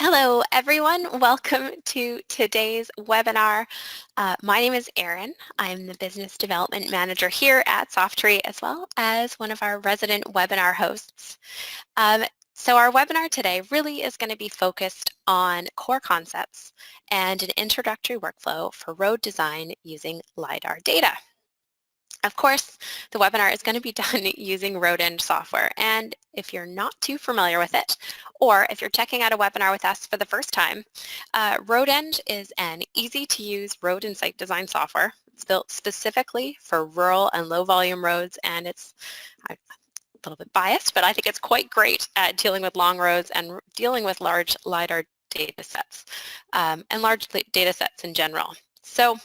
Hello, everyone. Welcome to today's webinar. My name is Erin. I'm the Business Development Manager here at Softree, as well as one of our resident webinar hosts. So our webinar today really is going to be focused on core concepts and an introductory workflow for road design using LiDAR data. Of course, the webinar is going to be done using RoadEng software, and if you're not too familiar with it, or if you're checking out a webinar with us for the first time, RoadEng is an easy-to-use road and site design software. It's built specifically for rural and low-volume roads, and it's a little bit biased, but I think it's quite great at dealing with long roads and dealing with large LiDAR data sets, and large data sets in general. So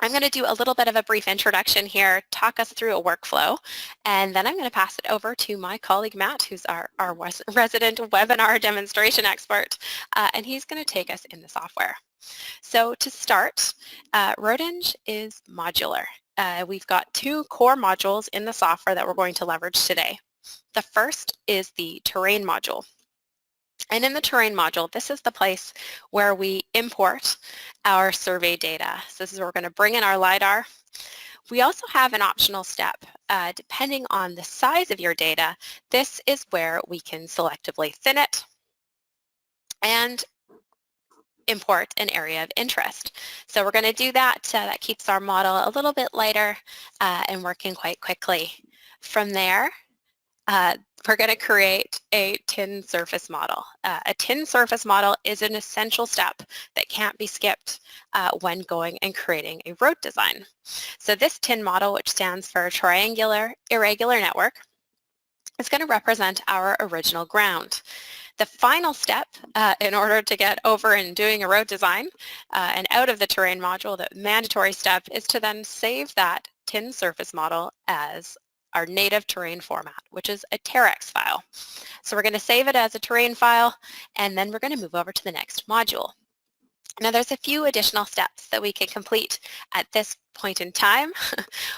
I'm going to do a little bit of a brief introduction here, talk us through a workflow, and then I'm going to pass it over to my colleague Matt, who's our resident webinar demonstration expert, and he's going to take us in the software. So to start, RoadEng is modular. We've got two core modules in the software that we're going to leverage today. The first is the terrain module. And in the terrain module, this is the place where we import our survey data. So this is where we're going to bring in our LiDAR. We also have an optional step. Depending on the size of your data, this is where we can selectively thin it and import an area of interest. So we're going to do that. That keeps our model a little bit lighter and working quite quickly. From there, we're going to create a tin surface model. A tin surface model is an essential step that can't be skipped when going and creating a road design. So this tin model, which stands for Triangular Irregular Network, is going to represent our original ground. The final step in order to get over and doing a road design and out of the terrain module, the mandatory step is to then save that tin surface model as our native terrain format, which is a TerrX file. So we're going to save it as a terrain file, and then we're going to move over to the next module. Now there's a few additional steps that we can complete at this point in time.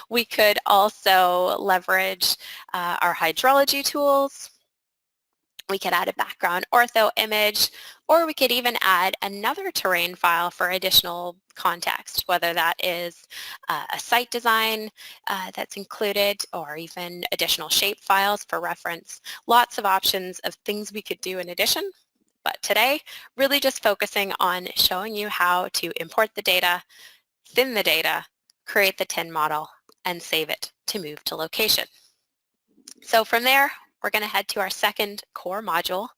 We could also leverage our hydrology tools. We could add a background ortho image, or we could even add another terrain file for additional context, whether that is a site design that's included, or even additional shape files for reference. Lots of options of things we could do in addition, but today, really just focusing on showing you how to import the data, thin the data, create the tin model, and save it to move to location. So from there, we're going to head to our second core module,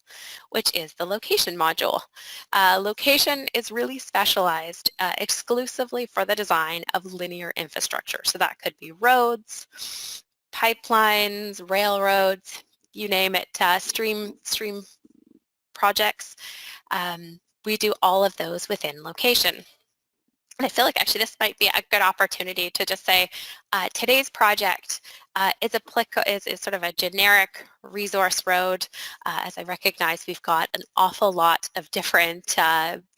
which is the location module. Location is really specialized exclusively for the design of linear infrastructure. So that could be roads, pipelines, railroads, you name it, stream projects. We do all of those within location. And I feel like actually this might be a good opportunity to just say today's project is sort of a generic resource road. As I recognize, we've got an awful lot of different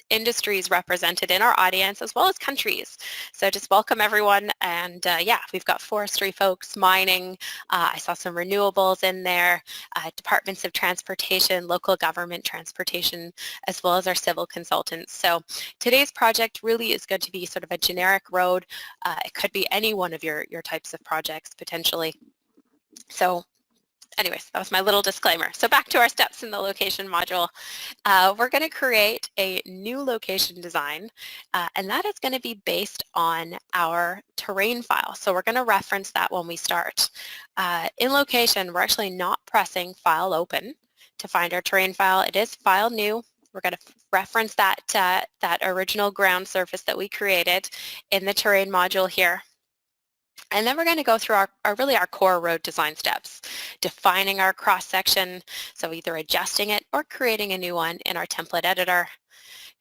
industries represented in our audience, as well as countries. So just welcome everyone, and yeah, we've got forestry folks, mining, I saw some renewables in there, departments of transportation, local government transportation, as well as our civil consultants. So today's project really is going to be sort of a generic road. It could be any one of your types of projects potentially. So anyways, that was my little disclaimer. So back to our steps in the location module. We're going to create a new location design, and that is going to be based on our terrain file. So we're going to reference that when we start. In location, we're actually not pressing file open to find our terrain file. It is file new. We're going to reference that, that original ground surface that we created in the terrain module here. And then we're going to go through our core road design steps, defining our cross-section, so either adjusting it or creating a new one in our template editor,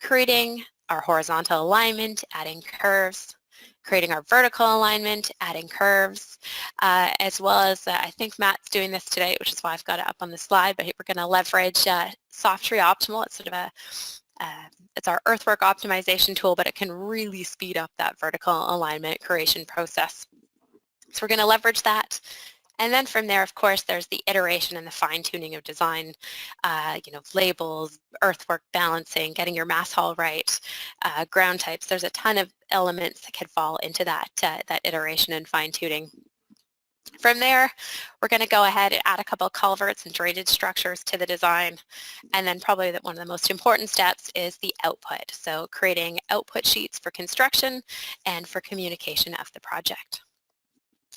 creating our horizontal alignment, adding curves, creating our vertical alignment, adding curves, as well as I think Matt's doing this today, which is why I've got it up on the slide, but we're going to leverage Softree Optimal. It's sort of it's our earthwork optimization tool, but it can really speed up that vertical alignment creation process. So we're going to leverage that, And then from there, of course, there's the iteration and the fine-tuning of design, labels, earthwork balancing, getting your mass haul right, ground types. There's a ton of elements that could fall into that iteration and fine-tuning. From there, we're going to go ahead and add a couple of culverts and drainage structures to the design. And then probably one of the most important steps is the output. So creating output sheets for construction and for communication of the project.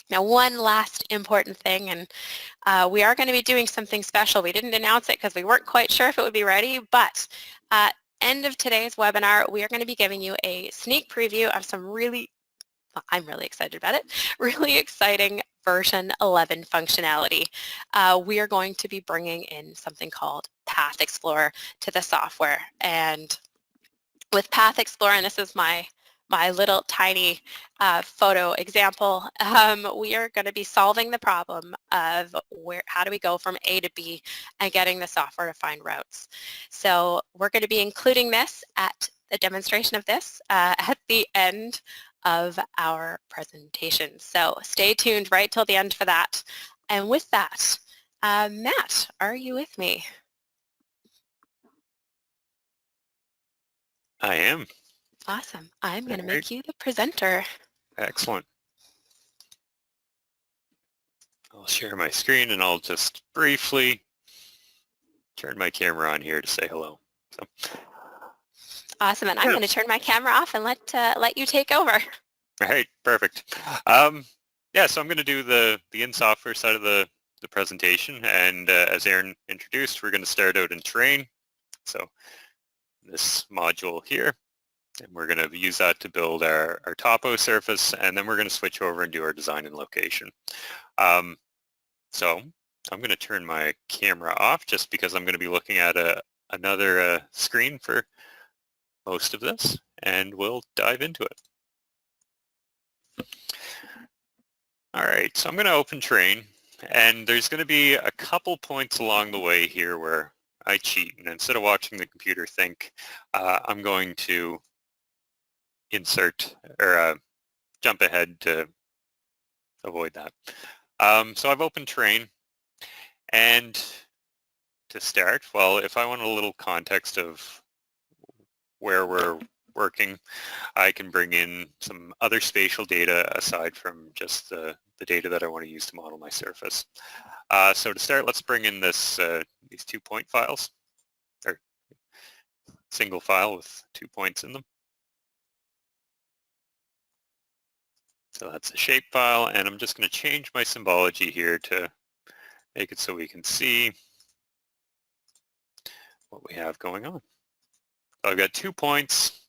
Now, one last important thing, and we are going to be doing something special. We didn't announce it because we weren't quite sure if it would be ready, but at end of today's webinar, we are going to be giving you a sneak preview of some I'm really excited about it, really exciting version 11 functionality. We are going to be bringing in something called Path Explorer to the software. And with Path Explorer, and this is my little tiny photo example, we are going to be solving the problem of how do we go from A to B and getting the software to find routes. So we're going to be including this at the demonstration of this at the end of our presentation. So stay tuned right till the end for that. And with that, Matt, are you with me? I am. Awesome. I'm going to make you the presenter. Excellent. I'll share my screen and I'll just briefly turn my camera on here to say hello. So. Awesome, and I'm going to turn my camera off and let you take over. All right, perfect. Yeah, so I'm going to do the in-software side of the presentation, and as Aaron introduced, we're going to start out in terrain. So this module here, and we're going to use that to build our topo surface, and then we're going to switch over and do our design and location. So I'm going to turn my camera off just because I'm going to be looking at another screen for most of this, and we'll dive into it. All right, so I'm going to open terrain, and there's going to be a couple points along the way here where I cheat, and instead of watching the computer think, I'm going to insert or jump ahead to avoid that. So I've opened terrain, and to start, well, if I want a little context of where we're working, I can bring in some other spatial data aside from just the data that I want to use to model my surface. So to start, let's bring in these 2-point files, or single file with 2 points in them. So that's a shape file, and I'm just going to change my symbology here to make it so we can see what we have going on. So I've got 2 points.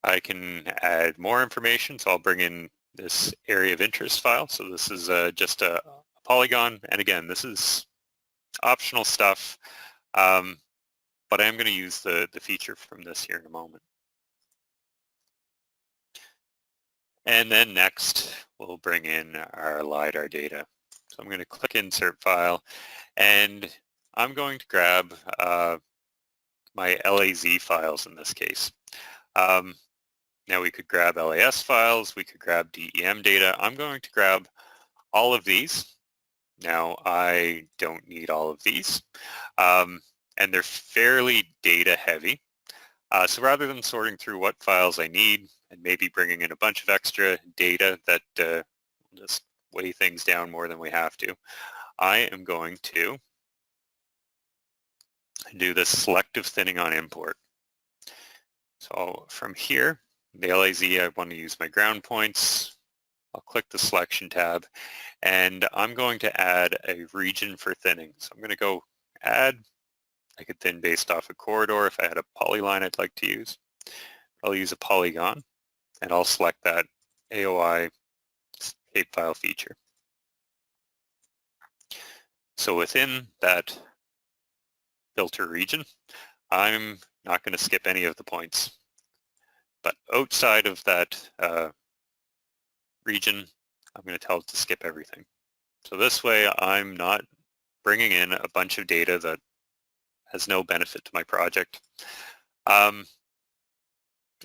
I can add more information, so I'll bring in this area of interest file. So this is just a polygon, and again, this is optional stuff, but I'm going to use the feature from this here in a moment. And then next, we'll bring in our LiDAR data. So I'm going to click Insert File, and I'm going to grab my LAZ files in this case. Now we could grab LAS files, we could grab DEM data. I'm going to grab all of these. Now I don't need all of these, and they're fairly data heavy. So rather than sorting through what files I need and maybe bringing in a bunch of extra data that just weigh things down more than we have to, I am going to do this selective thinning on import. So from here, the LAZ, I want to use my ground points. I'll click the selection tab, and I'm going to add a region for thinning. So I'm going to go add. I could thin based off a corridor if I had a polyline I'd like to use. I'll use a polygon, and I'll select that AOI shapefile feature. So within that filter region, I'm not going to skip any of the points. But outside of that region, I'm going to tell it to skip everything. So this way, I'm not bringing in a bunch of data that has no benefit to my project. And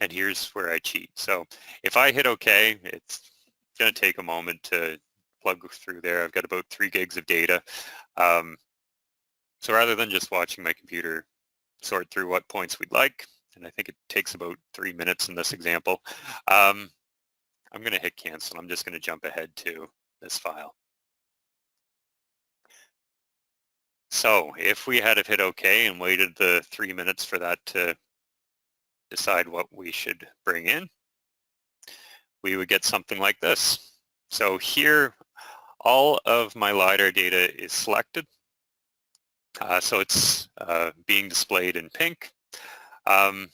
here's where I cheat. So if I hit OK, it's going to take a moment to plug through there. I've got about 3 gigs of data. So rather than just watching my computer sort through what points we'd like, and I think it takes about 3 minutes in this example, I'm going to hit cancel. I'm just going to jump ahead to this file. So if we had hit OK and waited the 3 minutes for that to decide what we should bring in, we would get something like this. So here, all of my LiDAR data is selected. So it's being displayed in pink. And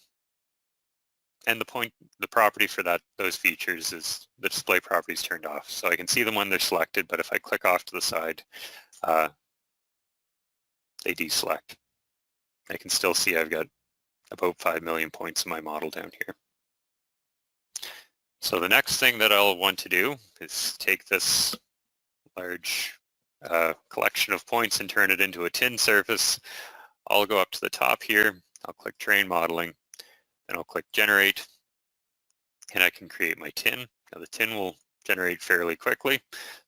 the property for those features is the display property is turned off. So I can see them when they're selected, but if I click off to the side, they deselect. I can still see I've got about 5 million points in my model down here. So the next thing that I'll want to do is take this large collection of points and turn it into a tin surface. I'll go up to the top here. I'll click Train Modeling, and I'll click Generate, and I can create my tin. Now the tin will generate fairly quickly,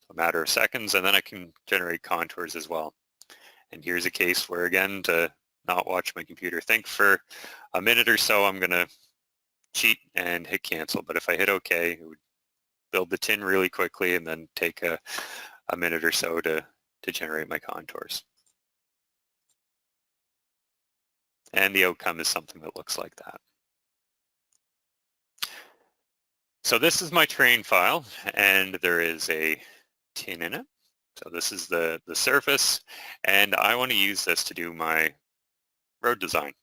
a matter of seconds, and then I can generate contours as well. And here's a case where, again, to not watch my computer think for a minute or so, I'm going to cheat and hit cancel. But if I hit OK, it would build the tin really quickly and then take a minute or so to generate my contours. And the outcome is something that looks like that. So this is my train file, and there is a tin in it. So this is the surface, and I want to use this to do my road design.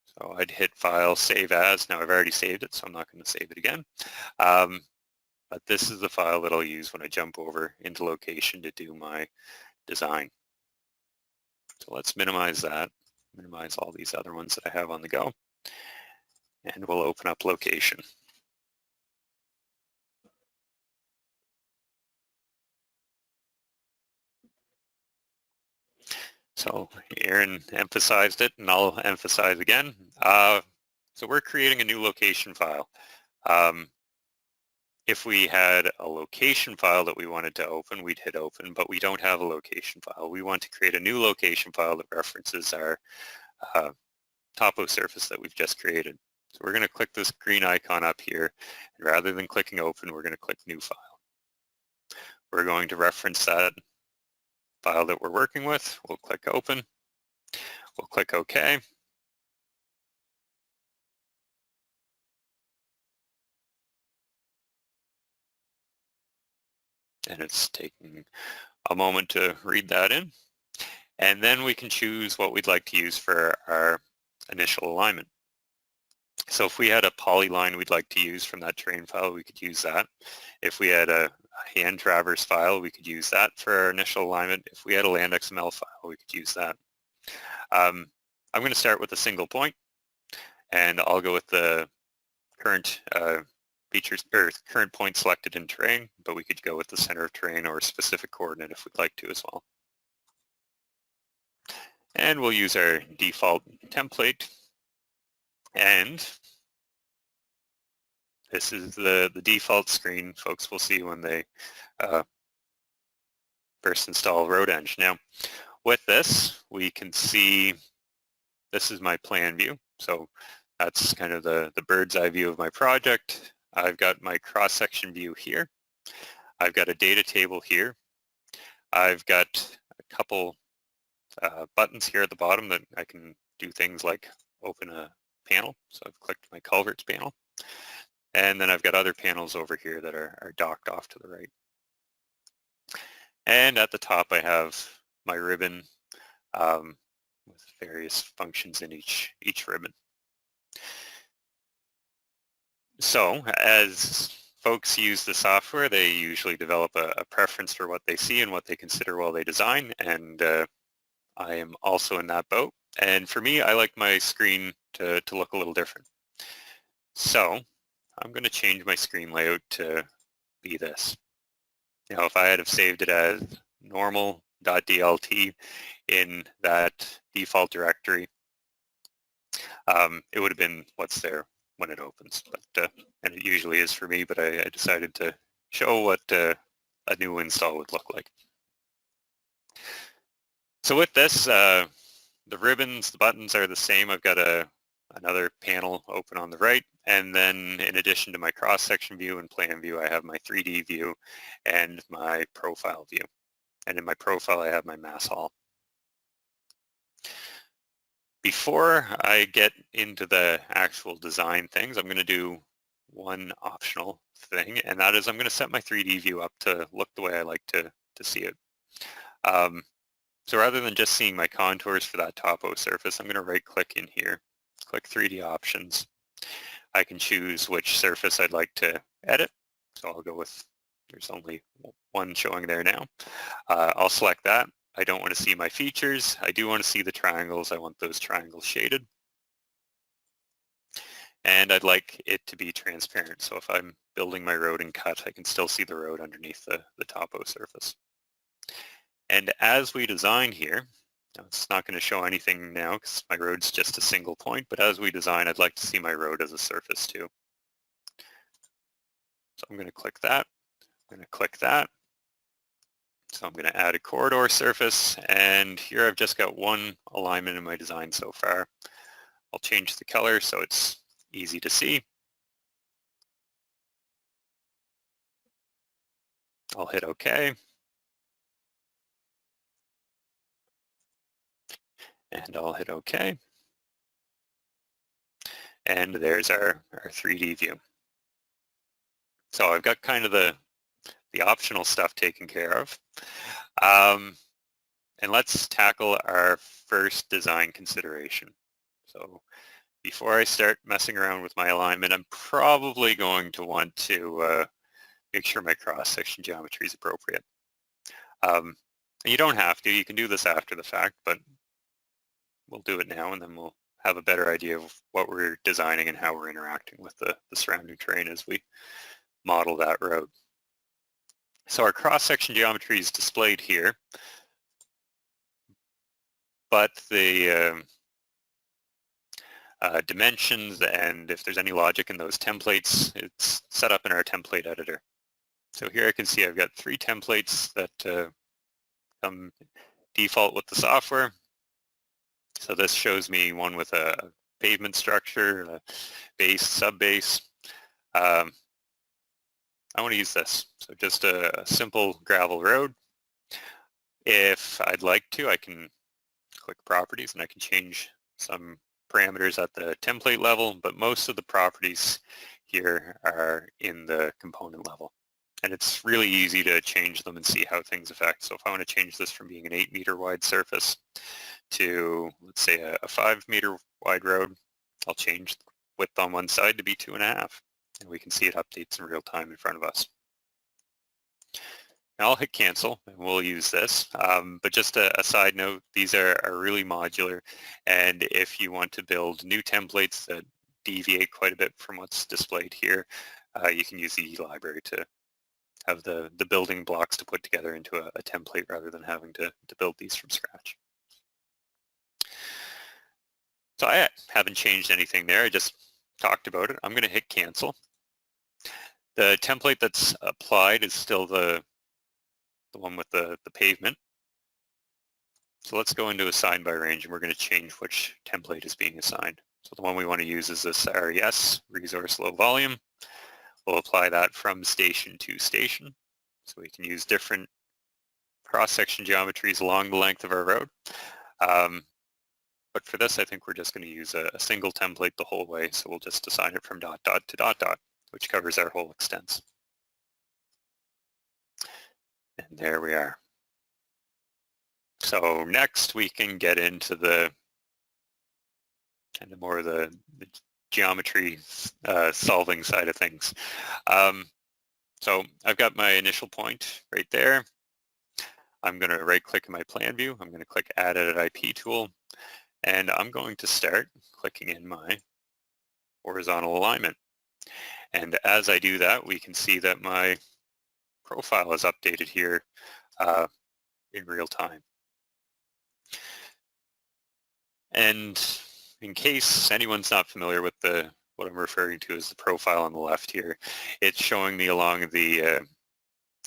So I'd hit File, Save As. Now I've already saved it, so I'm not going to save it again. But this is the file that I'll use when I jump over into location to do my design. So let's minimize that, minimize all these other ones that I have on the go, and we'll open up location. So Aaron emphasized it, and I'll emphasize again. So we're creating a new location file. If we had a location file that we wanted to open, we'd hit open, but we don't have a location file. We want to create a new location file that references our topo surface that we've just created. So we're going to click this green icon up here, and rather than clicking open, we're going to click new file. We're going to reference that file that we're working with. We'll click open. We'll click OK. And it's taking a moment to read that in. And then we can choose what we'd like to use for our initial alignment. So if we had a polyline we'd like to use from that terrain file, we could use that. If we had a hand traverse file, we could use that for our initial alignment. If we had a land XML file, we could use that. I'm going to start with a single point, and I'll go with the current features or current point selected in terrain, but we could go with the center of terrain or a specific coordinate if we'd like to as well. And we'll use our default template, and this is the default screen folks will see when they first install RoadEng. Now, with this, we can see this is my plan view. So that's kind of the bird's eye view of my project. I've got my cross-section view here. I've got a data table here. I've got a couple buttons here at the bottom that I can do things like open a panel. So I've clicked my Culverts panel. And then I've got other panels over here that are docked off to the right. And at the top I have my ribbon with various functions in each ribbon. So as folks use the software, they usually develop a preference for what they see and what they consider while they design, and I am also in that boat. And for me, I like my screen to look a little different. So I'm going to change my screen layout to be this. Now, if I had have saved it as normal.dlt in that default directory, it would have been what's there when it opens, but and it usually is for me, but I decided to show what a new install would look like. So with this, the ribbons, the buttons are the same. I've got another panel open on the right, and then in addition to my cross-section view and plan view, I have my 3D view and my profile view. And in my profile, I have my mass haul. Before I get into the actual design things, I'm going to do one optional thing, and that is I'm going to set my 3D view up to look the way I like to see it. So rather than just seeing my contours for that topo surface, I'm going to right-click in here, click 3D options. I can choose which surface I'd like to edit. So I'll go with, there's only one showing there now. I'll select that. I don't want to see my features. I do want to see the triangles. I want those triangles shaded. And I'd like it to be transparent. So if I'm building my road and cut, I can still see the road underneath the topo surface. And as we design here, now it's not going to show anything now because my road's just a single point, but as we design, I'd like to see my road as a surface too. So I'm going to click that. I'm going to click that. So I'm going to add a corridor surface, and here I've just got one alignment in my design so far. I'll change the color so it's easy to see. I'll hit OK. And I'll hit OK. And there's our 3D view. So I've got kind of the optional stuff taken care of. And let's tackle our first design consideration. So before I start messing around with my alignment, I'm probably going to want to make sure my cross-section geometry is appropriate. And you don't have to. You can do this after the fact, but we'll do it now, and then we'll have a better idea of what we're designing and how we're interacting with the surrounding terrain as we model that road. So our cross-section geometry is displayed here, but the dimensions and if there's any logic in those templates, it's set up in our template editor. So here I can see I've got 3 templates that come default with the software. So this shows me one with a pavement structure, a base, sub-base. I want to use this. So just a simple gravel road. If I'd like to, I can click properties and I can change some parameters at the template level, but most of the properties here are in the component level. And it's really easy to change them and see how things affect. So if I want to change this from being an 8 meter wide surface to, let's say, a 5 meter wide road, I'll change the width on one side to be 2.5. And we can see it updates in real time in front of us. Now I'll hit cancel and we'll use this, but just a side note, these are really modular, and if you want to build new templates that deviate quite a bit from what's displayed here, you can use the library to have the building blocks to put together into a template rather than having to build these from scratch. So I haven't changed anything there, I just talked about it. I'm going to hit cancel. The template that's applied is still the one with the pavement. So let's go into assign by range, and we're going to change which template is being assigned. So the one we want to use is this RES, resource low volume. We'll apply that from station to station. So we can use different cross-section geometries along the length of our road. But for this, I think we're just going to use a single template the whole way. So we'll just assign it from dot dot to dot dot, which covers our whole extents. And there we are. So next we can get into the kind of more of the geometry solving side of things. So I've got my initial point right there. I'm going to right click in my plan view. I'm going to click add edit IP tool, and I'm going to start clicking in my horizontal alignment. And as I do that, we can see that my profile is updated here in real time. And in case anyone's not familiar with what I'm referring to as the profile on the left here, it's showing me along the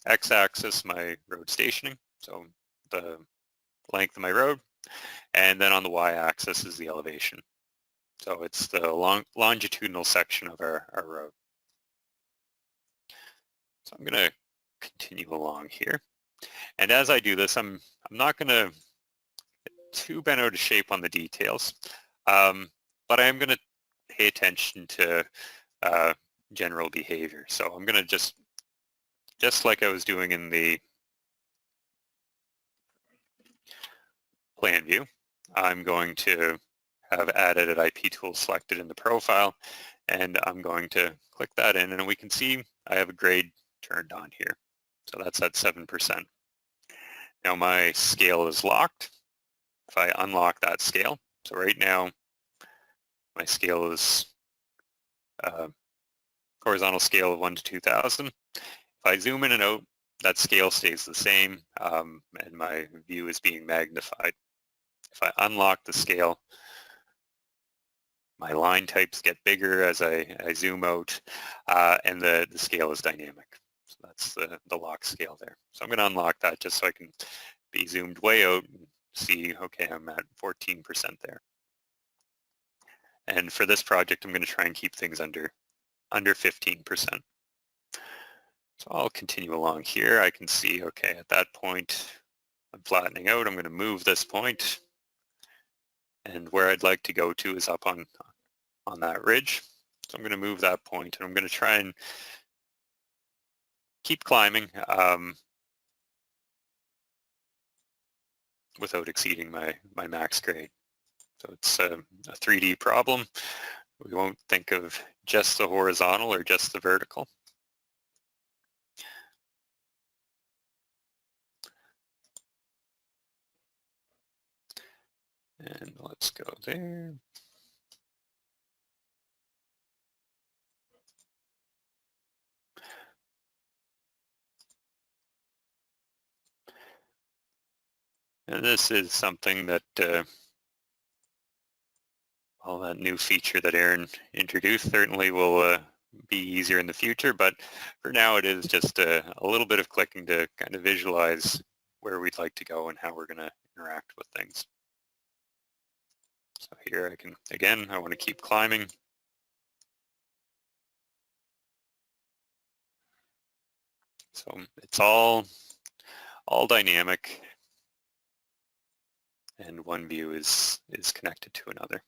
x-axis my road stationing, so the length of my road, and then on the y-axis is the elevation. So it's the longitudinal section of our road. So I'm going to continue along here. And as I do this, I'm not going to get too bent out of shape on the details, but I am going to pay attention to general behavior. So I'm going to just like I was doing in the plan view, I'm going to have added an IP tool selected in the profile, and I'm going to click that in, and we can see I have a grade turned on here. So that's at 7%. Now my scale is locked. If I unlock that scale, so right now my scale is horizontal scale of 1 to 2,000. If I zoom in and out, that scale stays the same, and my view is being magnified. If I unlock the scale, my line types get bigger as I zoom out, and the scale is dynamic. So that's the lock scale there. So I'm going to unlock that just so I can be zoomed way out and see, okay, I'm at 14% there. And for this project, I'm going to try and keep things under 15%. So I'll continue along here. I can see, okay, at that point, I'm flattening out. I'm going to move this point, and where I'd like to go to is up on that ridge. So I'm going to move that point, and I'm going to try and keep climbing without exceeding my max grade. So it's a 3D problem. We won't think of just the horizontal or just the vertical. And let's go there. And this is something that all that new feature that Aaron introduced certainly will be easier in the future, but for now it is just a little bit of clicking to kind of visualize where we'd like to go and how we're going to interact with things. So here I can, again, I want to keep climbing. So it's all dynamic, and one view is connected to another.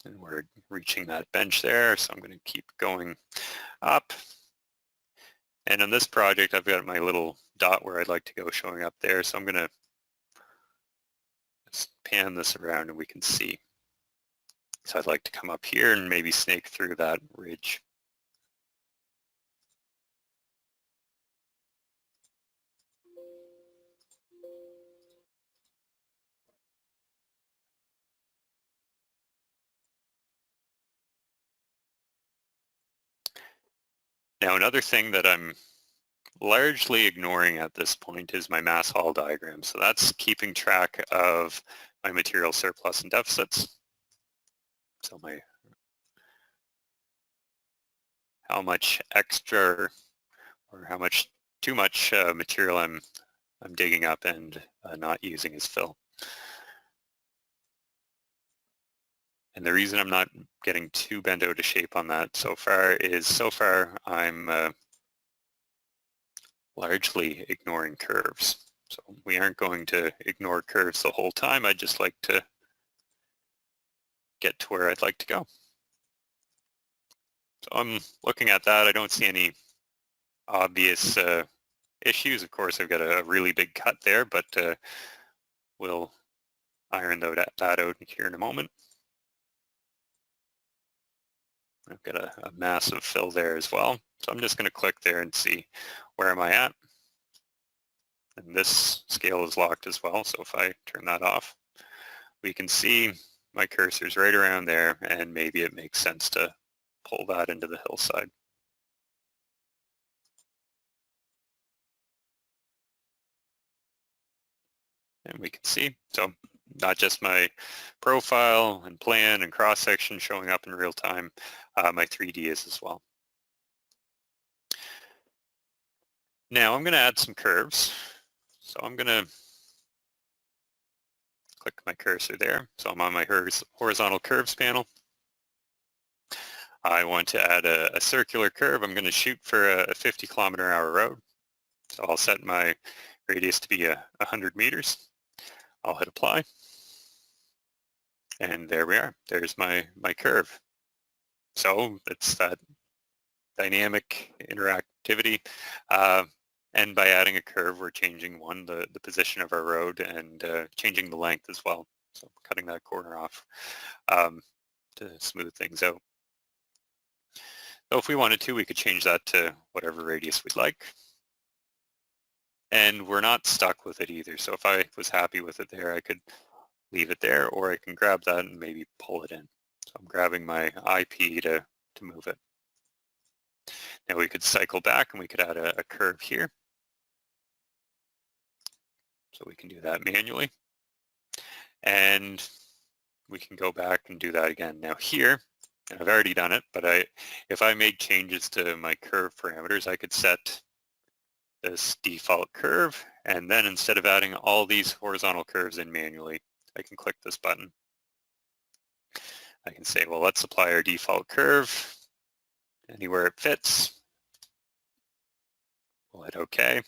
And we're reaching that bench there, so I'm going to keep going up. And on this project, I've got my little dot where I'd like to go showing up there, so I'm going to just pan this around and we can see. So I'd like to come up here and maybe snake through that ridge. Now another thing that I'm largely ignoring at this point is my mass haul diagram. So that's keeping track of my material surplus and deficits. So how much extra or how much too much material I'm digging up and not using as fill. And the reason I'm not getting too bent out of shape on that so far is I'm largely ignoring curves. So we aren't going to ignore curves the whole time. I'd just like to get to where I'd like to go. So I'm looking at that. I don't see any obvious issues. Of course, I've got a really big cut there, but we'll iron that out here in a moment. I've got a massive fill there as well. So I'm just going to click there and see where am I at. And this scale is locked as well. So if I turn that off, we can see my cursor's right around there, and maybe it makes sense to pull that into the hillside. And we can see, so not just my profile and plan and cross-section showing up in real time, my 3D is as well. Now I'm going to add some curves. So I'm going to click my cursor there. So I'm on my horizontal curves panel. I want to add a circular curve. I'm going to shoot for a 50 km/h road. So I'll set my radius to be 100 meters. I'll hit apply. And there we are. There's my curve. So it's that dynamic interactivity. And by adding a curve, we're changing the position of our road and changing the length as well. So cutting that corner off to smooth things out. So if we wanted to, we could change that to whatever radius we'd like. And we're not stuck with it either. So if I was happy with it there, I could leave it there, or I can grab that and maybe pull it in. So I'm grabbing my IP to move it. Now we could cycle back and we could add a curve here. So we can do that manually. And we can go back and do that again. Now here, and I've already done it, but if I made changes to my curve parameters, I could set this default curve, and then instead of adding all these horizontal curves in manually, I can click this button. I can say, well, let's apply our default curve anywhere it fits. We'll hit OK.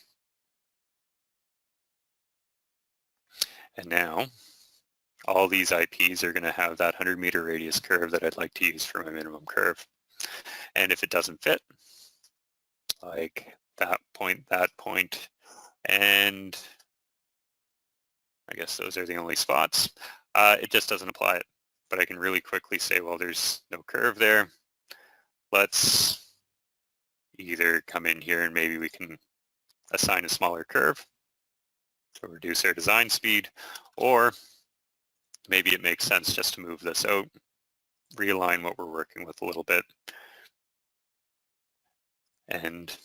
And now all these IPs are going to have that 100-meter radius curve that I'd like to use for my minimum curve. And if it doesn't fit, like that point, and I guess those are the only spots, it just doesn't apply it. But I can really quickly say, well, there's no curve there. Let's either come in here and maybe we can assign a smaller curve to reduce our design speed, or maybe it makes sense just to move this out, realign what we're working with a little bit, and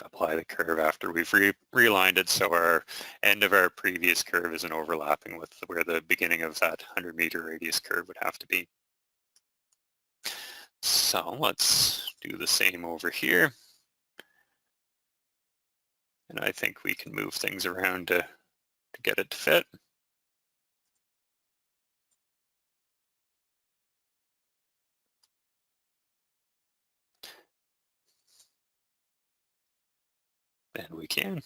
apply the curve after we've realigned it so our end of our previous curve isn't overlapping with where the beginning of that 100-meter radius curve would have to be. So let's do the same over here. And I think we can move things around to get it to fit. And we can.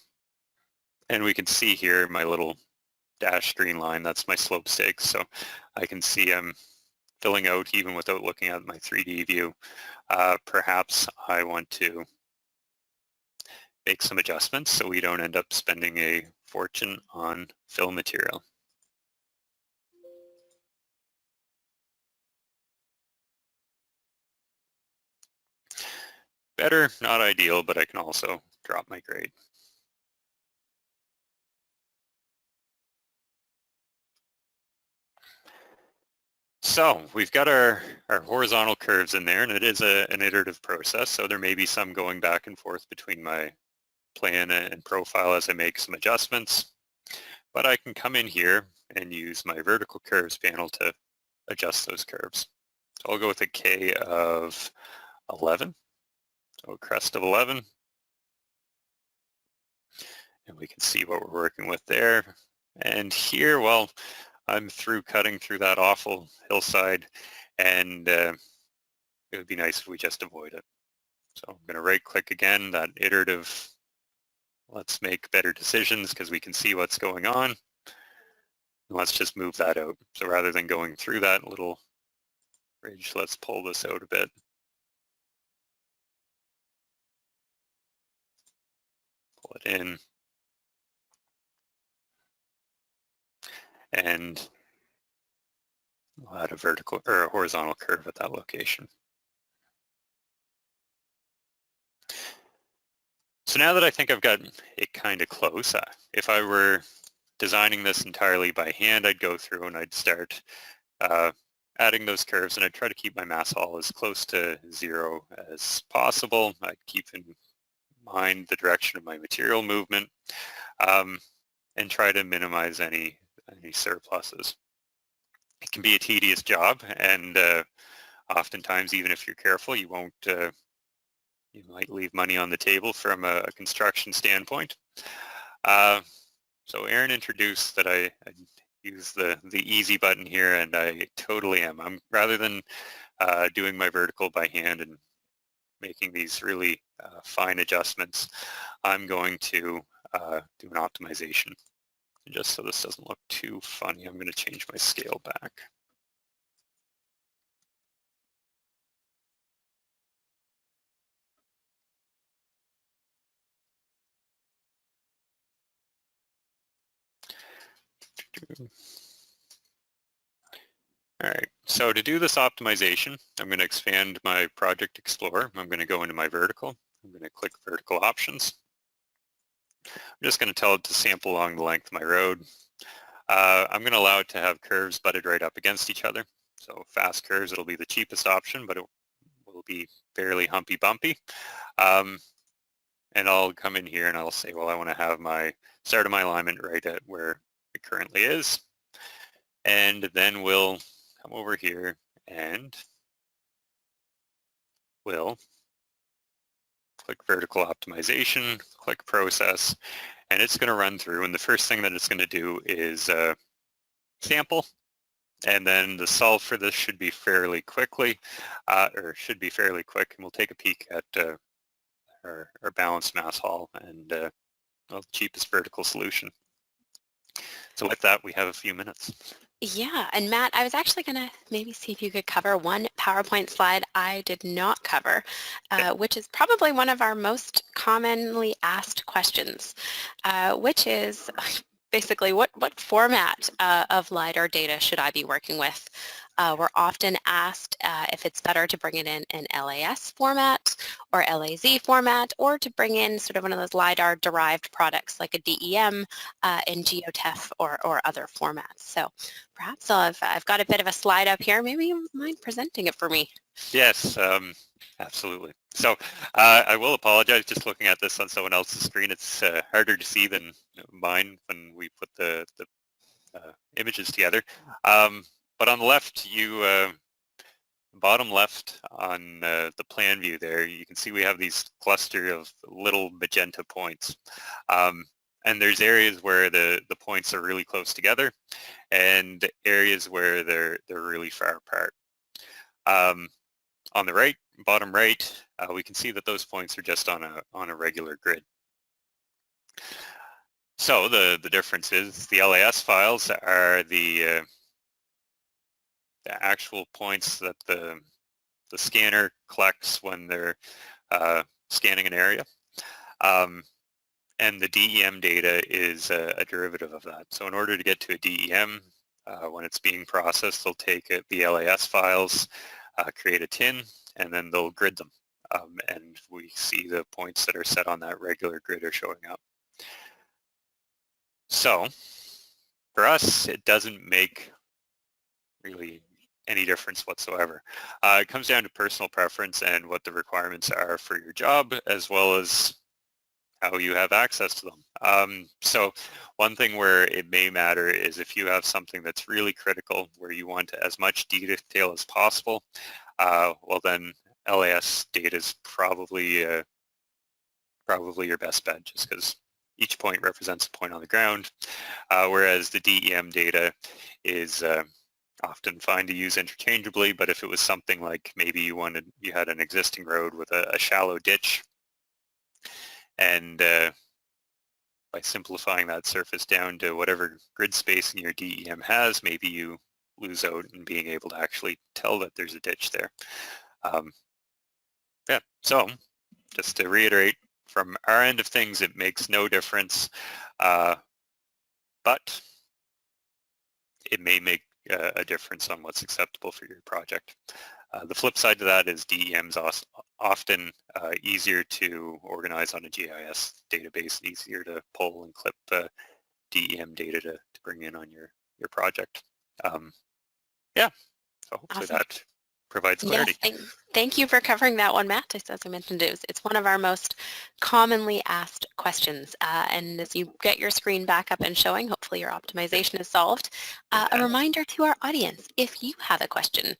And we can see here my little dashed green line, that's my slope stakes. So I can see I'm filling out even without looking at my 3D view. Perhaps I want to make some adjustments so we don't end up spending a fortune on fill material. Better, not ideal, but I can also drop my grade. So we've got our horizontal curves in there, and it is an iterative process, so there may be some going back and forth between my plan and profile as I make some adjustments. But I can come in here and use my vertical curves panel to adjust those curves. So I'll go with a K of 11, so a crest of 11. And we can see what we're working with there. And here, well, I'm through cutting through that awful hillside, and it would be nice if we just avoid it. So I'm going to right click again, that iterative, let's make better decisions because we can see what's going on. And let's just move that out. So rather than going through that little ridge, let's pull this out a bit. Pull it in. And we'll add a vertical or a horizontal curve at that location. So now that I think I've got it kind of close, if I were designing this entirely by hand, I'd go through and I'd start adding those curves, and I'd try to keep my mass haul as close to 0 as possible. I'd keep in mind the direction of my material movement and try to minimize any surpluses. It can be a tedious job, and oftentimes, even if you're careful, you won't you might leave money on the table from a construction standpoint. So Aaron introduced that I use the easy button here, and I totally am. Rather than doing my vertical by hand and making these really fine adjustments, I'm going to do an optimization. And just so this doesn't look too funny, I'm going to change my scale back. All right, so to do this optimization, I'm going to expand my Project Explorer. I'm going to go into my vertical. I'm going to click vertical options. I'm just going to tell it to sample along the length of my road. I'm going to allow it to have curves butted right up against each other. So fast curves, it'll be the cheapest option, but it will be fairly humpy bumpy. And I'll come in here and I'll say, well, I want to have my start of my alignment right at where it currently is. And then we'll come over here and we'll click vertical optimization, click process, and it's going to run through. And the first thing that it's going to do is sample. And then the solve for this should be fairly quickly, or should be fairly quick. And we'll take a peek at our balanced mass haul and the cheapest vertical solution. So with that, we have a few minutes. Yeah, and Matt, I was actually going to maybe see if you could cover one PowerPoint slide I did not cover, which is probably one of our most commonly asked questions, which is basically what format of LiDAR data should I be working with? We're often asked if it's better to bring it in an LAS format or LAZ format, or to bring in sort of one of those LiDAR derived products like a DEM in geotif or other formats. So perhaps I've got a bit of a slide up here. Maybe you mind presenting it for me? Yes, absolutely. So I will apologize, just looking at this on someone else's screen, it's harder to see than mine when we put the images together. But on the left, bottom left on the plan view there, you can see we have these cluster of little magenta points. And there's areas where the points are really close together and areas where they're really far apart. On the right, bottom right, we can see that those points are just on a regular grid. So the difference is the LAS files are the actual points that the scanner collects when they're scanning an area. And the DEM data is a derivative of that. So in order to get to a DEM, when it's being processed, they'll take the LAS files, create a tin, and then they'll grid them. And we see the points that are set on that regular grid are showing up. So for us, it doesn't make really any difference whatsoever. It comes down to personal preference and what the requirements are for your job, as well as how you have access to them. So one thing where it may matter is if you have something that's really critical where you want as much detail as possible, well then LAS data is probably your best bet, just because each point represents a point on the ground, whereas the DEM data is often fine to use interchangeably, but if it was something like maybe you had an existing road with a shallow ditch, and by simplifying that surface down to whatever grid spacing your DEM has, maybe you lose out in being able to actually tell that there's a ditch there. Yeah, so just to reiterate, from our end of things, it makes no difference, but it may make a difference on what's acceptable for your project. The flip side to that is DEM's often easier to organize on a GIS database, easier to pull and clip DEM data to bring in on your project. Yeah, so hopefully Awesome. that provides Yes, clarity. thank you for covering that one, Matt. As I mentioned, it's one of our most commonly asked questions. And as you get your screen back up and showing, hopefully your optimization is solved. A reminder to our audience, if you have a question,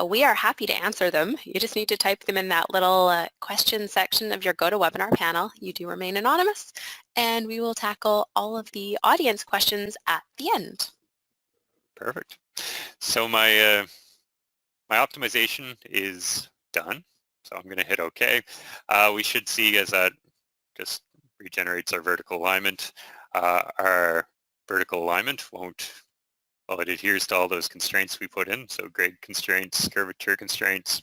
we are happy to answer them. You just need to type them in that little question section of your GoToWebinar panel. You do remain anonymous, and we will tackle all of the audience questions at the end. Perfect. So my optimization is done. So I'm going to hit OK. We should see as that just regenerates our vertical alignment. Our vertical alignment won't, well, it adheres to all those constraints we put in, so grade constraints, curvature constraints,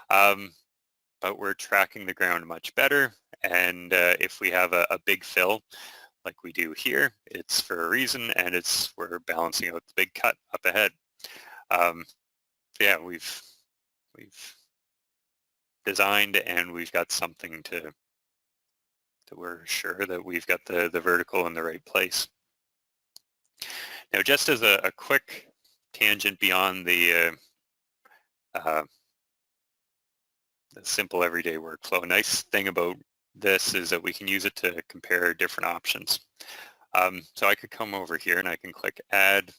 but we're tracking the ground much better. And if we have a big fill, like we do here, it's for a reason, and we're balancing out the big cut up ahead. Yeah, we've designed, and we've got something that we're sure that we've got the vertical in the right place. Now, just as a quick tangent beyond the simple everyday workflow, a nice thing about this is that we can use it to compare different options. So I could come over here and I can click Add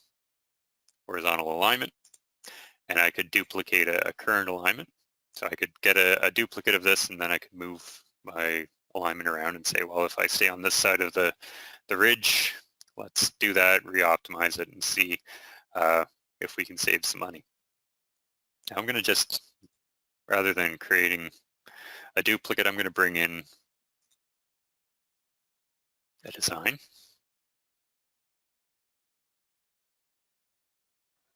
Horizontal Alignment, and I could duplicate a current alignment. So I could get a duplicate of this, and then I could move my alignment around and say, well, if I stay on this side of the ridge, let's do that, re-optimize it, and see if we can save some money. Now I'm going to just, rather than creating a duplicate, I'm going to bring in a design.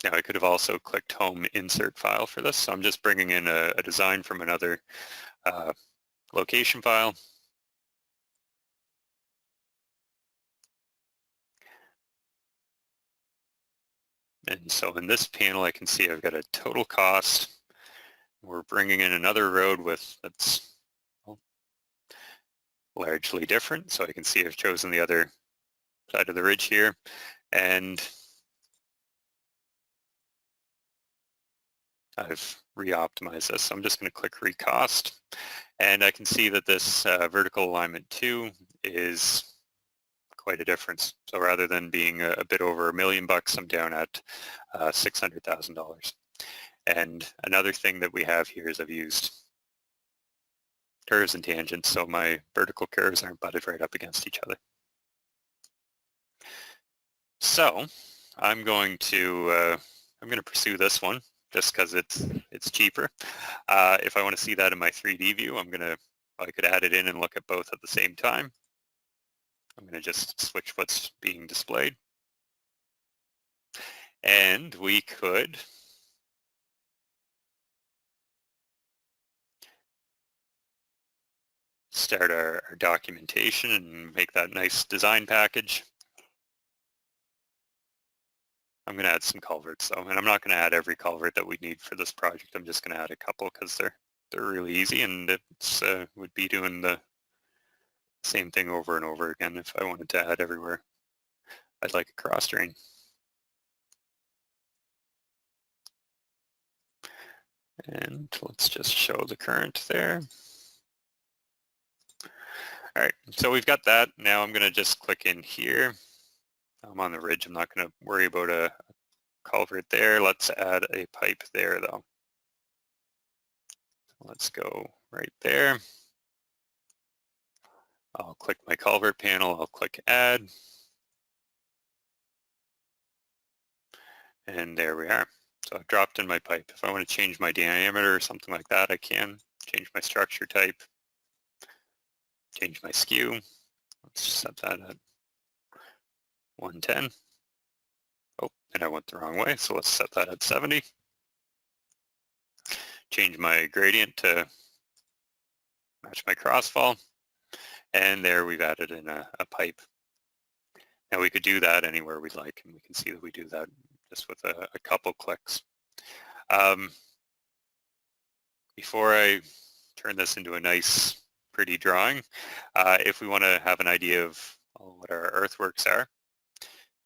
Now I could have also clicked Home Insert File for this, so I'm just bringing in a design from another location file. And so in this panel I can see I've got a total cost. We're bringing in another road that's largely different, so I can see I've chosen the other side of the ridge here, and I've re-optimized this. So I'm just going to click Recost, and I can see that this vertical alignment 2 is quite a difference. So rather than being a bit over $1 million, I'm down at $600,000. And another thing that we have here is I've used curves and tangents, so my vertical curves aren't butted right up against each other. So I'm going to pursue this one just because it's cheaper. If I want to see that in my 3D view, I could add it in and look at both at the same time. I'm going to just switch what's being displayed. And we could start our documentation and make that nice design package. I'm going to add some culverts though, and I'm not going to add every culvert that we need for this project. I'm just going to add a couple because they're really easy, and it's would be doing the same thing over and over again if I wanted to add everywhere I'd like a cross drain. And let's just show the current there. All right, so we've got that. Now I'm going to just click in here. I'm on the ridge. I'm not going to worry about a culvert there. Let's add a pipe there though. Let's go right there. I'll click my culvert panel. I'll click Add. And there we are. So I've dropped in my pipe. If I want to change my diameter or something like that, I can. Change my structure type. Change my skew. Let's set that at 110. Oh, and I went the wrong way, so let's set that at 70. Change my gradient to match my crossfall. And there we've added in a pipe. Now we could do that anywhere we'd like, and we can see that we do that just with a couple clicks. Before I turn this into a nice, pretty drawing, if we want to have an idea of what our earthworks are,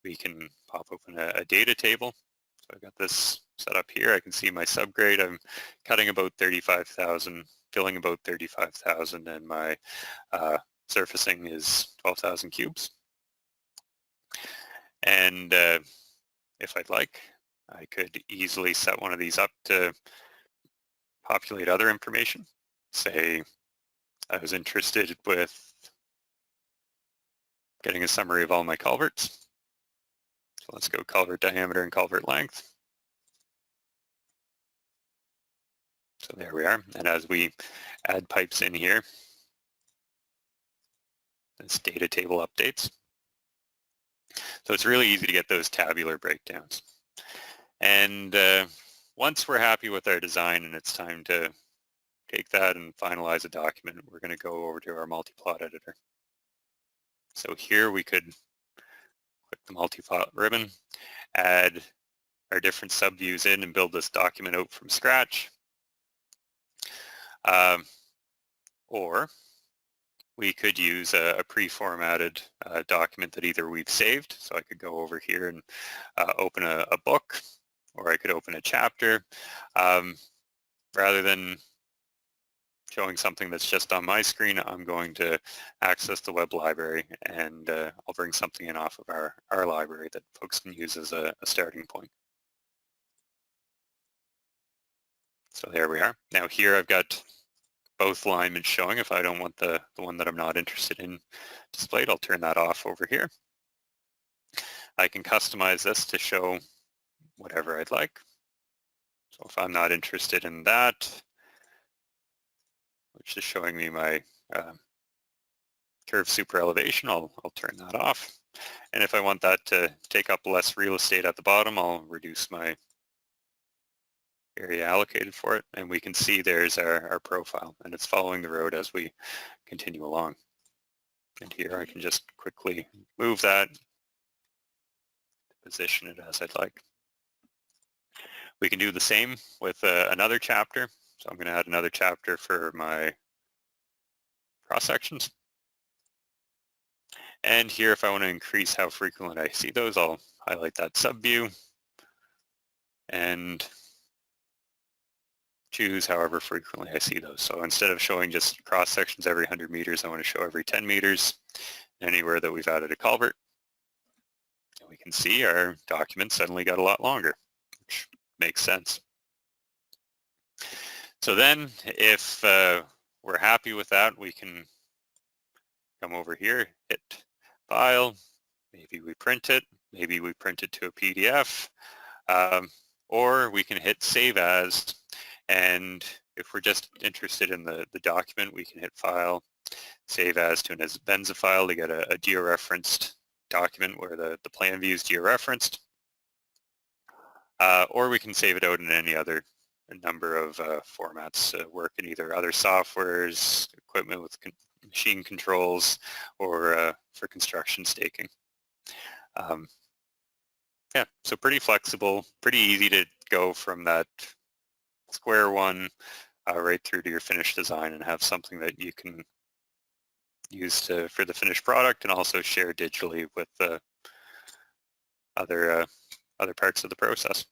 we can pop open a data table. So I've got this set up here, I can see my subgrade. I'm cutting about 35,000, filling about 35,000, and my surfacing is 12,000 cubes. And if I'd like, I could easily set one of these up to populate other information. Say I was interested with getting a summary of all my culverts. So let's go culvert diameter and culvert length. So there we are. And as we add pipes in here, this data table updates. So it's really easy to get those tabular breakdowns. And once we're happy with our design and it's time to take that and finalize a document, we're going to go over to our multi-plot editor. So here we could click the multi-plot ribbon, add our different subviews in and build this document out from scratch. Or we could use a pre-formatted document that either we've saved, so I could go over here and open a book, or I could open a chapter. Rather than showing something that's just on my screen, I'm going to access the web library, and I'll bring something in off of our library that folks can use as a starting point. So there we are. Now here I've got both alignments showing. If I don't want the one that I'm not interested in displayed, I'll turn that off over here. I can customize this to show whatever I'd like. So if I'm not interested in that, which is showing me my curve super elevation, I'll turn that off. And if I want that to take up less real estate at the bottom, I'll reduce my area allocated for it. And we can see there's our profile, and it's following the road as we continue along. And here I can just quickly move that, position it as I'd like. We can do the same with another chapter. So I'm going to add another chapter for my cross sections. And here, if I want to increase how frequently I see those, I'll highlight that subview and choose however frequently I see those. So instead of showing just cross sections every 100 meters, I want to show every 10 meters anywhere that we've added a culvert. And we can see our document suddenly got a lot longer, which makes sense. So then if we're happy with that, we can come over here, hit File, maybe we print it to a PDF, or we can hit Save As, and if we're just interested in the document, we can hit File, Save As to an Benza file to get a georeferenced document where the plan view is georeferenced, or we can save it out in any other number of formats, work in either other softwares, equipment with machine controls, or for construction staking. Yeah, so pretty flexible, pretty easy to go from that square one right through to your finished design and have something that you can use for the finished product and also share digitally with other parts of the process.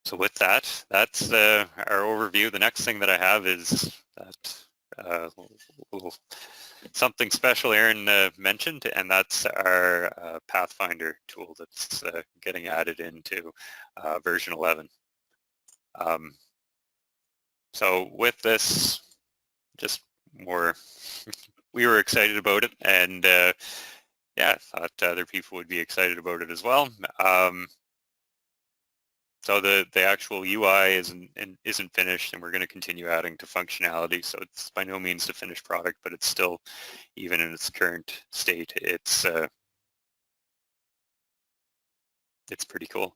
So with that, that's our overview. The next thing that I have is that little something special Aaron mentioned, and that's our Pathfinder tool that's getting added into version 11. So with this, just more, we were excited about it, and yeah, I thought other people would be excited about it as well. So the actual UI isn't finished, and we're going to continue adding to functionality. So it's by no means the finished product, but it's still, even in its current state, it's pretty cool.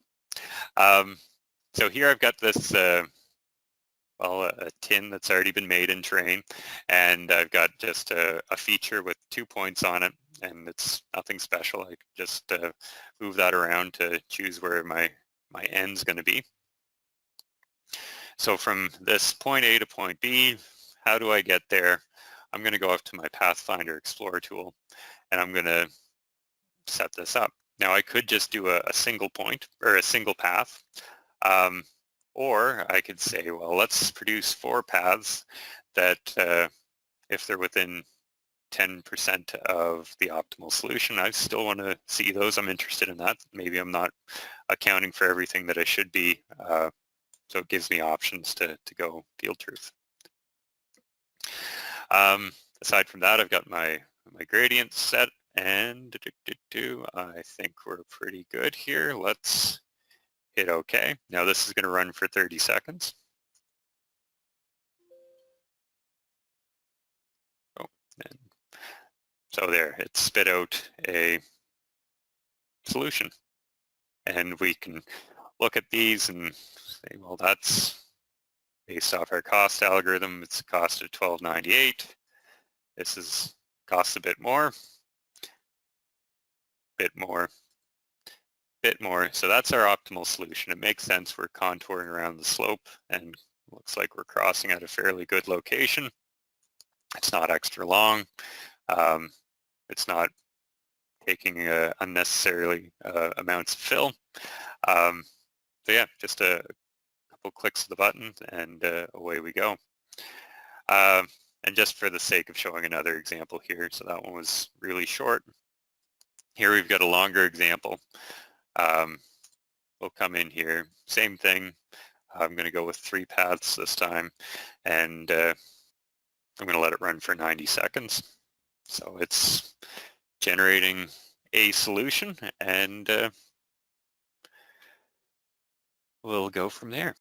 So here I've got this, well, a tin that's already been made in Terrain, and I've got just a feature with 2 points on it, and it's nothing special. I can just move that around to choose where my end's going to be. So from this point A to point B, how do I get there? I'm going to go up to my Pathfinder Explorer tool, and I'm going to set this up. Now I could just do a single point or a single path, or I could say, well, let's produce 4 paths that if they're within 10% of the optimal solution, I still want to see those. I'm interested in that. Maybe I'm not accounting for everything that I should be, so it gives me options to go field truth. Aside from that, I've got my gradient set, and I think we're pretty good here. Let's hit OK. Now this is going to run for 30 seconds. Oh, and so there, it spit out a solution. And we can look at these and say, well, that's based off our cost algorithm. It's a cost of $12.98. This is costs a bit more, bit more, bit more. So that's our optimal solution. It makes sense. We're contouring around the slope and looks like we're crossing at a fairly good location. It's not extra long. It's not taking unnecessarily amounts of fill. So yeah, just a couple clicks of the button and away we go. And just for the sake of showing another example here, so that one was really short. Here we've got a longer example. We'll come in here, same thing. I'm going to go with 3 paths this time, and I'm going to let it run for 90 seconds. So it's generating a solution, and we'll go from there.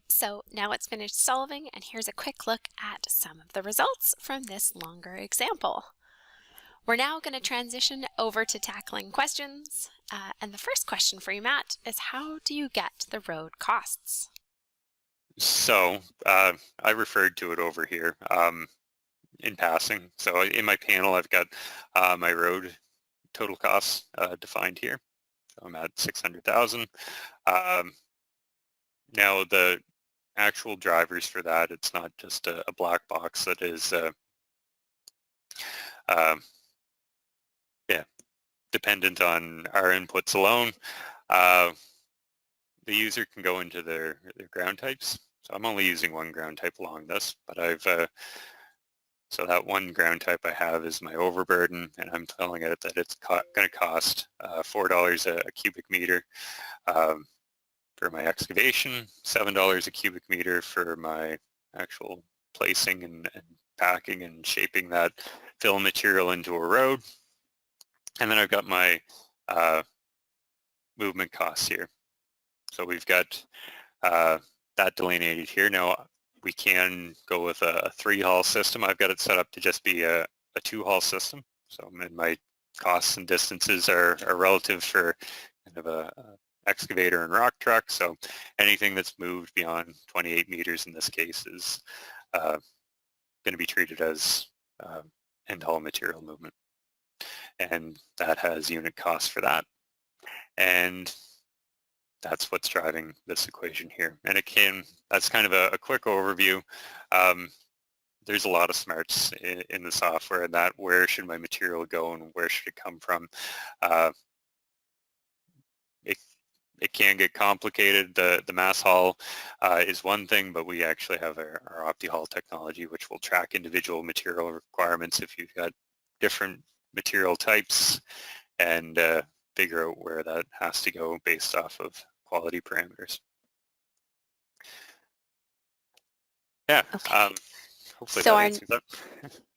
So now it's finished solving, and here's a quick look at some of the results from this longer example. We're now going to transition over to tackling questions, and the first question for you, Matt, is how do you get the road costs? So I referred to it over here in passing. So in my panel, I've got my road total costs defined here. So I'm at 600,000. Now the actual drivers for that, it's not just a black box that is dependent on our inputs alone. The user can go into their ground types. So I'm only using one ground type along this, but I've so that one ground type I have is my overburden, and I'm telling it that it's going to cost $4 a cubic meter for my excavation, $7 a cubic meter for my actual placing and packing and shaping that fill material into a road. And then I've got my movement costs here. So we've got that delineated here. Now we can go with a 3-hull system. I've got it set up to just be a 2-hull system. So my costs and distances are relative for kind of a excavator and rock truck. So anything that's moved beyond 28 meters in this case is going to be treated as end haul material movement. And that has unit costs for that. And that's what's driving this equation here. And that's kind of a quick overview. There's a lot of smarts in the software, and that where should my material go and where should it come from. It can get complicated. The mass haul is one thing, but we actually have our OptiHaul technology, which will track individual material requirements if you've got different material types, and figure out where that has to go based off of quality parameters. Yeah, okay. Hopefully So that our answers that.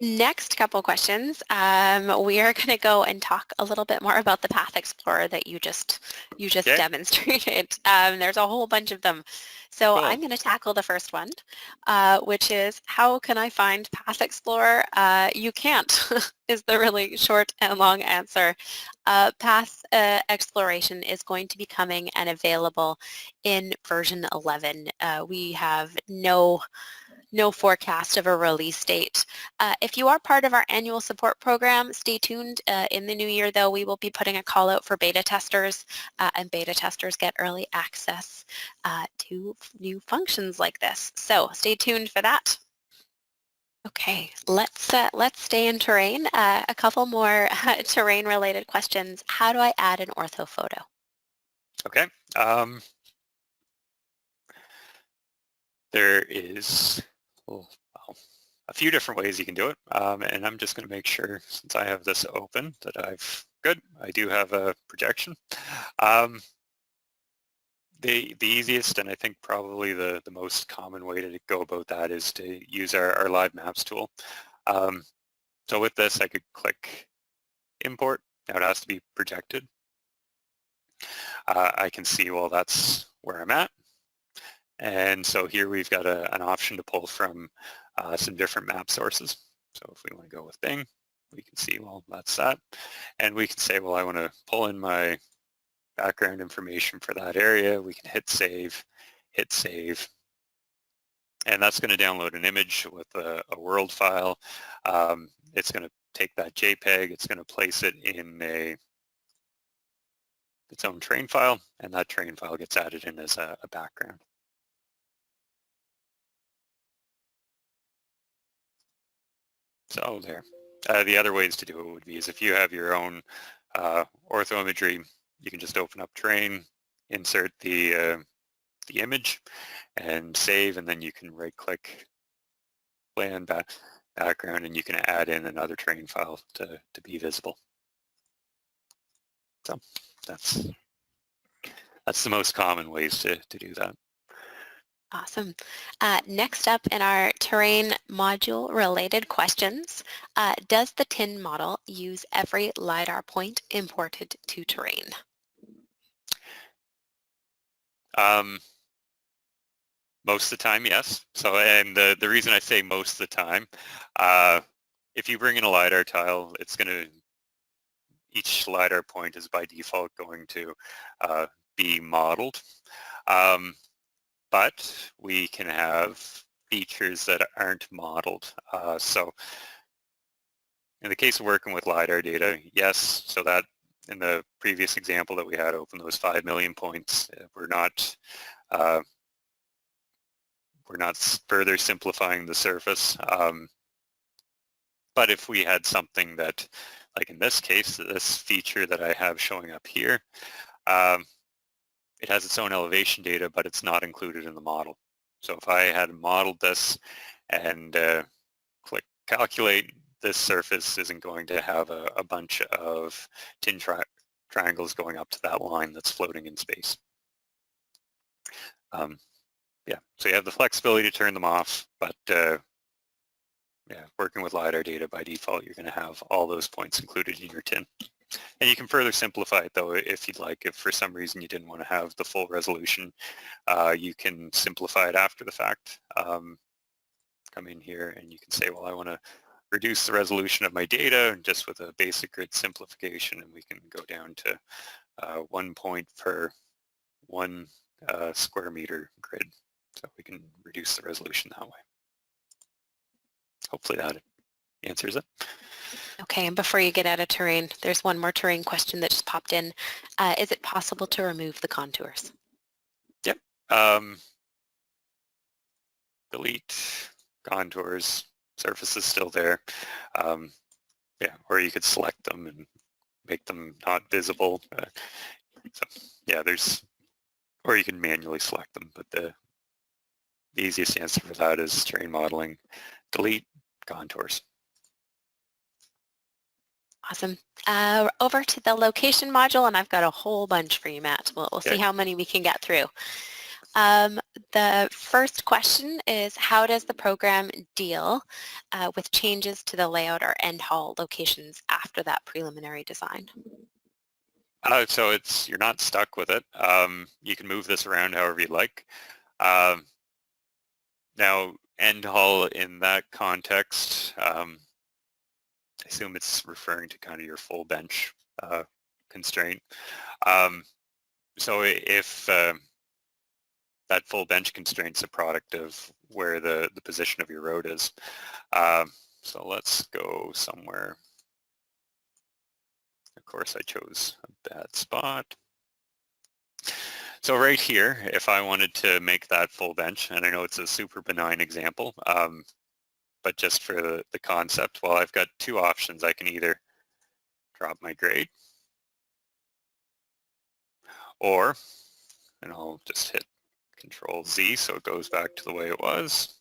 next couple questions, we are going to go and talk a little bit more about the Path Explorer that you just Okay. demonstrated. There's a whole bunch of them. So Cool. I'm going to tackle the first one, which is how can I find Path Explorer? You can't is the really short and long answer. Path Exploration is going to be coming and available in version 11. We have no forecast of a release date. If you are part of our annual support program, stay tuned. In the new year, though, we will be putting a call out for beta testers, and beta testers get early access to new functions like this. So stay tuned for that. Okay, let's stay in terrain. A couple more terrain-related questions. How do I add an ortho photo? Okay. There is well, a few different ways you can do it, and I'm just going to make sure, since I have this open, that I do have a projection. The easiest and I think probably the most common way to go about that is to use our live maps tool. So with this, I could click import. Now it has to be projected. I can see, well, that's where I'm at. And so here we've got an option to pull from some different map sources. So if we want to go with Bing, we can see, well, that's that. And we can say, well, I want to pull in my background information for that area. We can hit save, and that's going to download an image with a world file. It's going to take that JPEG, it's going to place it in its own train file, and that train file gets added in as a background. So there. The other ways to do it would be is if you have your own ortho imagery, you can just open up Train, insert the image, and save, and then you can right-click Plan background, and you can add in another Train file to be visible. So that's the most common ways to do that. Awesome. Next up in our terrain module related questions, does the TIN model use every LiDAR point imported to terrain? Most of the time, yes. So, and the reason I say most of the time, if you bring in a LiDAR tile, each LiDAR point is by default going to be modeled. But we can have features that aren't modeled. So in the case of working with LiDAR data, yes, so that in the previous example that we had open, those 5 million points, we're not further simplifying the surface. But if we had something that, like in this case, this feature that I have showing up here, it has its own elevation data, but it's not included in the model. So if I had modeled this and click calculate, this surface isn't going to have a bunch of tin triangles going up to that line that's floating in space. Yeah, so you have the flexibility to turn them off, but yeah, working with LiDAR data by default, you're going to have all those points included in your tin. And you can further simplify it though if you'd like. If for some reason you didn't want to have the full resolution, you can simplify it after the fact. Come in here and you can say, well, I want to reduce the resolution of my data just with a basic grid simplification, and we can go down to 1 point per 1 square meter grid. So we can reduce the resolution that way. Hopefully that answers it. Okay, and before you get out of terrain, there's one more terrain question that just popped in. Is it possible to remove the contours? Yep. Delete contours, surface is still there. Yeah, or you could select them and make them not visible. So yeah, or you can manually select them, but the easiest answer for that is terrain modeling, delete contours. Awesome. Over to the location module, and I've got a whole bunch for you, Matt. We'll see how many we can get through. The first question is, how does the program deal with changes to the layout or end haul locations after that preliminary design? So you're not stuck with it. You can move this around however you like. Now, end haul in that context, I assume it's referring to kind of your full bench constraint. So if that full bench constraint's a product of where the position of your road is. So let's go somewhere. Of course, I chose a bad spot. So right here, if I wanted to make that full bench, and I know it's a super benign example, but just for the concept, well, I've got two options. I can either drop my grade, or, and I'll just hit Control Z so it goes back to the way it was.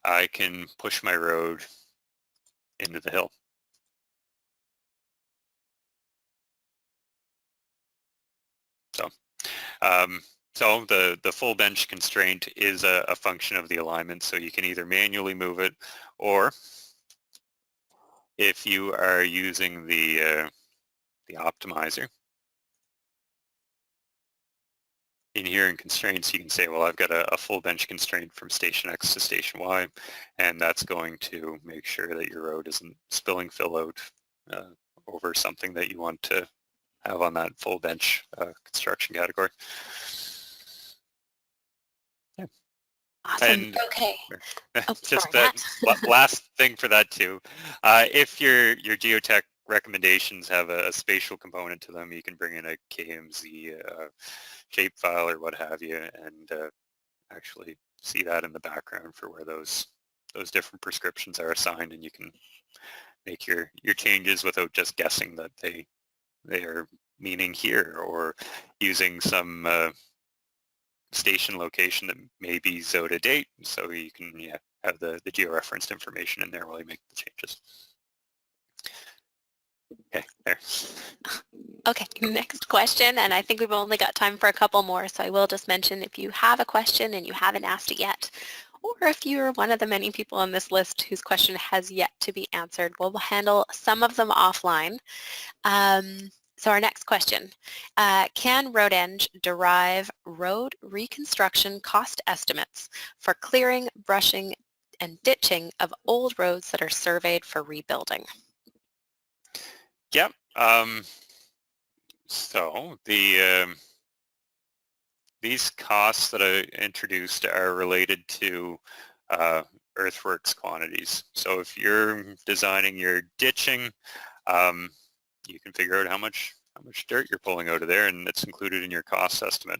I can push my road into the hill. So the full bench constraint is a function of the alignment, so you can either manually move it, or if you are using the optimizer, in here in constraints, you can say, well, I've got a full bench constraint from station X to station Y, and that's going to make sure that your road isn't spilling fill out over something that you want to have on that full bench construction category. Yeah. Awesome. And okay. just sorry, that last thing for that too, if your geotech recommendations have a spatial component to them, you can bring in a KMZ shapefile or what have you, and actually see that in the background for where those different prescriptions are assigned, and you can make your changes without just guessing that they are meaning here, or using some station location that may be ZOTA date, so you can have the georeferenced information in there while you make the changes. Okay, there. Okay, next question, and I think we've only got time for a couple more, so I will just mention if you have a question and you haven't asked it yet, or if you're one of the many people on this list whose question has yet to be answered, we'll handle some of them offline. So our next question, can RoadEng derive road reconstruction cost estimates for clearing, brushing, and ditching of old roads that are surveyed for rebuilding? Yep. So these costs that I introduced are related to earthworks quantities. So if you're designing your ditching, you can figure out how much dirt you're pulling out of there, and it's included in your cost estimate.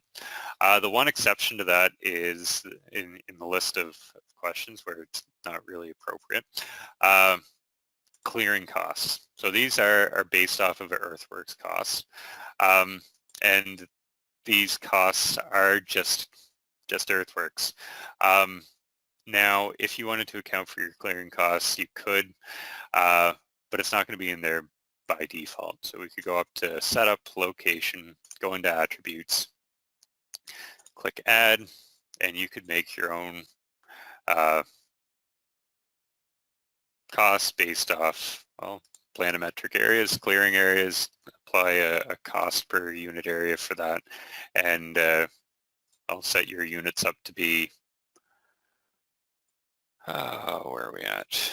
The one exception to that is in the list of questions where it's not really appropriate, clearing costs. So these are based off of earthworks costs, and these costs are just earthworks. Now, if you wanted to account for your clearing costs, you could, but it's not going to be in there by default. So we could go up to Setup, Location, go into Attributes, click Add, and you could make your own costs based off, well, planimetric areas, clearing areas, apply a cost per unit area for that, and I'll set your units up to be, where are we at?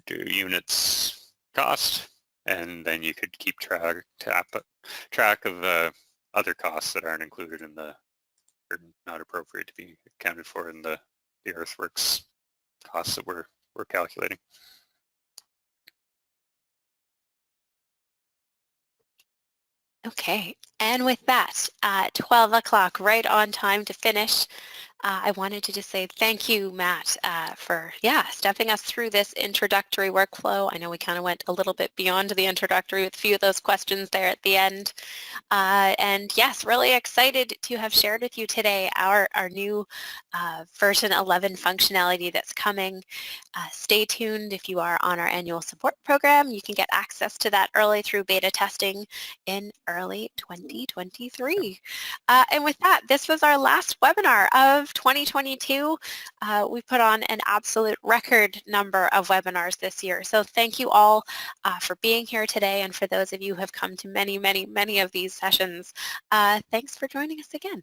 Units cost, and then you could keep track of other costs that aren't included in the, or not appropriate to be accounted for in the earthworks costs that we're calculating. Okay, and with that, at 12 o'clock, right on time to finish, I wanted to just say thank you, Matt, for stepping us through this introductory workflow. I know we kind of went a little bit beyond the introductory with a few of those questions there at the end. And yes, really excited to have shared with you today our new version 11 functionality that's coming. Stay tuned if you are on our annual support program. You can get access to that early through beta testing in early 2023. And with that, this was our last webinar of 2022. We put on an absolute record number of webinars this year. So thank you all for being here today, and for those of you who have come to many, many, many of these sessions, thanks for joining us again.